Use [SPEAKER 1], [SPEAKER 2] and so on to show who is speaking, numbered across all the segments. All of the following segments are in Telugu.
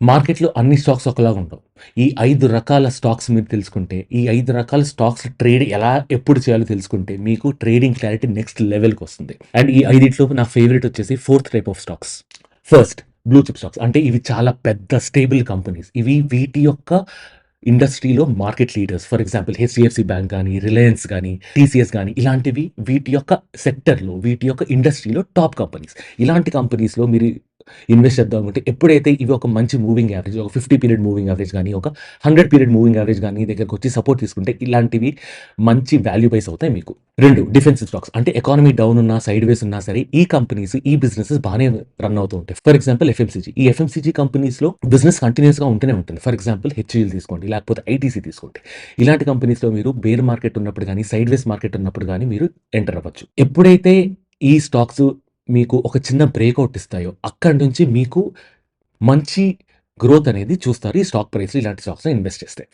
[SPEAKER 1] మార్కెట్‌లో అన్ని స్టాక్స్ ఒకలాగా ఉండవు. ఈ 5 రకాల స్టాక్స్ మీరు తెలుసుకుంటే, ఈ 5 రకాల స్టాక్స్ ట్రేడ్ ఎలా, ఎప్పుడు చేయాలో తెలుసుకుంటే, మీకు ట్రేడింగ్ క్లారిటీ నెక్స్ట్ లెవెల్‌కొస్తుంది. అండ్ ఈ 5 నా ఫేవరెట్ వచ్చేసి fourth type of stocks. First blue chip stocks. అంటే ఇవి చాలా పెద్ద స్టేబుల్ కంపెనీస్. ఇవి వీటి యొక్క ఇండస్ట్రీలో market leaders. For example HDFC bank గాని, రిలయన్స్ గాని, టీసీఎస్ గాని ఇలాంటివి వీటి యొక్క సెక్టర్‌లో, వీటి యొక్క ఇండస్ట్రీలో టాప్ కంపెనీస్. ఇలాంటి కంపెనీస్‌లో మీరు ఇన్వెస్ట్ చేద్దాం అనుకుంటే ఎప్పుడైతే ఇవి ఒక మంచి మూవింగ్ యావరేజ్, ఒక 50 పీరియడ్ మూవింగ్ యావరేజ్ గాని, ఒక 100 పీరియడ్ మూవింగ్ యావరేజ్ గాని దగ్గరకొచ్చి సపోర్ట్ తీసుకుంటే ఇలాంటివి మంచి వాల్యూ బైస్ అవుతాయి మీకు. 2 డిఫెన్సివ్ స్టాక్స్. అంటే ఎకానమీ డౌన్ ఉన్నా, సైడ్ వేస్ ఉన్నా సరే ఈ కంపెనీస్, ఈ బిజినెసెస్ బానే రన్ అవుతూ ఉంటాయి. For example FMCG. ఈ ఎఫ్ఎంసీజీ కంపెనీస్‌లో బిజినెస్ కంటిన్యూయస్‌గా ఉంటూనే ఉంటుంది. ఫర్ ఎగ్జాంపుల్ హెచ్‌సిఎల్ తీసుకోండి, లేకపోతే ఐటీసీ తీసుకోండి. ఇలాంటి కంపెనీస్‌లో మీరు బేర్ మార్కెట్ ఉన్నప్పుడు గాని, సైడ్ వేస్ మార్కెట్ ఉన్నప్పుడు గాని మీరు ఎంటర్ అవ్వచ్చు. ఎప్పుడైతే ఈ స్టాక్స్ మీకు ఒక చిన్న బ్రేకౌట్ ఇస్తాయో, అక్కడి నుంచి మీకు మంచి గ్రోత్ అనేది చూస్తారు ఈ స్టాక్ ప్రైస్‌లో ఇలాంటి స్టాక్స్‌లో ఇన్వెస్ట్ చేస్తే.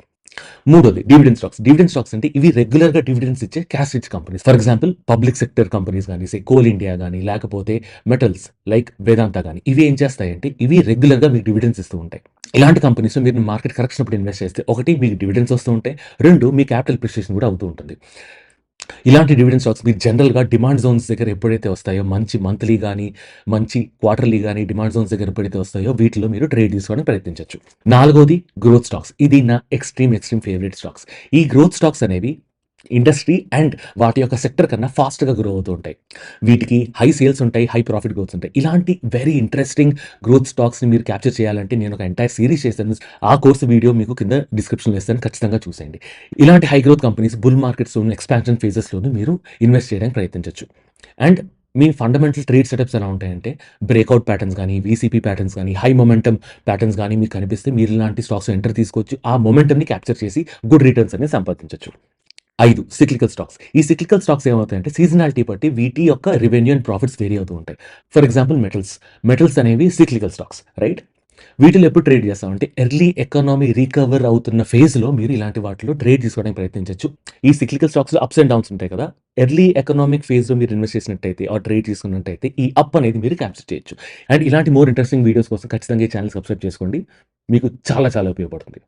[SPEAKER 1] మూడోది డివిడెండ్ స్టాక్స్. డివిడెండ్ స్టాక్స్ అంటే ఇవి రెగ్యులర్‌గా డివిడెండ్స్ ఇచ్చే cash rich companies. For example public sector companies గాని, కోల్ ఇండియా గాని, లేకపోతే మెటల్స్ లైక్ వేదాంత గాని, ఇవి ఏం చేస్తాయంటే ఇవి రెగ్యులర్‌గా మీకు డివిడెండ్స్ ఇస్తూ ఉంటాయి. ఇలాంటి కంపెనీస్‌లో మీరు మార్కెట్ కరెక్షన్ అప్పుడు ఇన్వెస్ట్ చేస్తే, ఒకటి మీకు డివిడెండ్స్ వస్తూ ఉంటాయి. 2 మీ క్యాపిటల్ అప్రిషియేషన్ కూడా అవుతూ ఉంటుంది. ఇలాంటి డివిడెండ్ స్టాక్స్ మీరు జనరల్‌గా డిమాండ్ జోన్స్ దగ్గర ఎప్పుడైతే వస్తాయో, మంచి మంత్లీ గాని, మంచి క్వార్టర్లీ గాని డిమాండ్ జోన్స్ దగ్గర ఎప్పుడైతే వస్తాయో, వీటిలో మీరు ట్రేడ్ తీసుకోవడానికి ప్రయత్నించొచ్చు. నాలుగోది గ్రోత్ స్టాక్స్. ఇది నా ఎక్స్‌ట్రీమ్ ఫేవరెట్ స్టాక్స్. ఈ గ్రోత్ స్టాక్స్ అనేవి ఇండస్ట్రీ అండ్ వాటి యొక్క సెక్టర్ కన్నా ఫాస్ట్‌గా గ్రో అవుతూ ఉంటాయి. వీటికి హై సేల్స్ ఉంటాయి, హై ప్రాఫిట్ గ్రోత్స్ ఉంటాయి. ఇలాంటి వెరీ ఇంట్రెస్టింగ్ గ్రోత్ స్టాక్స్‌ని మీరు క్యాప్చర్ చేయాలంటే నేను ఒక ఎంటైర్ సీరీస్ చేశాను. ఆ కోర్స్ వీడియో మీకు కింద డిస్క్రిప్షన్‌లో ఇస్తాను. ఖచ్చితంగా చూసేయండి. ఇలాంటి హై గ్రోత్ కంపెనీస్ బుల్ మార్కెట్స్‌లోను, ఎక్స్‌పాన్షన్ ఫేజెస్‌లోను మీరు ఇన్వెస్ట్ చేయడానికి ప్రయత్నించొచ్చు. అండ్ మీ ఫండమెంటల్ ట్రేడ్ సెటప్స్ ఎలా ఉంటాయంటే బ్రేక్‌ఔట్ ప్యాటర్న్స్ గాని, వీసీపీ ప్యాటర్న్స్ గాని, హై మొమెంటమ్ ప్యాటర్న్స్ గాని మీకు కనిపిస్తే మీరు ఇలాంటి స్టాక్స్‌లో ఎంటర్ తీసుకోవచ్చు. ఆ మొమెంటమ్‌ని క్యాప్చర్ చేసి గుడ్ రిటర్న్స్ అనేది సంపాదించొచ్చు. 5 సిక్లికల్ స్టాక్స్. ఈ సిక్లికల్ స్టాక్స్ ఏమవుతాయంటే సీజనాలిటీ బట్టి వీటి యొక్క రెవెన్యూ అండ్ ప్రాఫిట్స్ వేరీ అవుతూ ఉంటాయి. For example metals. మెటల్స్ అనేవి సిక్లికల్ స్టాక్స్ రైట్? వీటిలో ఎప్పుడు ట్రేడ్ చేస్తామంటే ఎర్లీ ఎకానమీ రికవర్ అవుతున్న ఫేజ్‌లో మీరు ఇలాంటి వాటిలో ట్రేడ్ తీసుకోవడానికి ప్రయత్నించొచ్చు. ఈ సిక్లికల్ స్టాక్స్‌లో అప్స్ అండ్ డౌన్స్ ఉంటాయి కదా! ఎర్లీ ఎకనామిక్ ఫేజ్‌లో మీరు ఇన్వెస్ట్ చేసినట్టయితే ఆర్ ట్రేడ్ తీసుకున్నట్టయితే ఈ అప్ అనేది మీరు క్యాప్చర్ చేయొచ్చు. అండ్ ఇలాంటి మోర్ ఇంట్రెస్టింగ్ వీడియోస్ కోసం ఖచ్చితంగా ఈ ఛానెల్ సబ్స్క్రైబ్ చేసుకోండి. మీకు చాలా ఉపయోగపడుతుంది.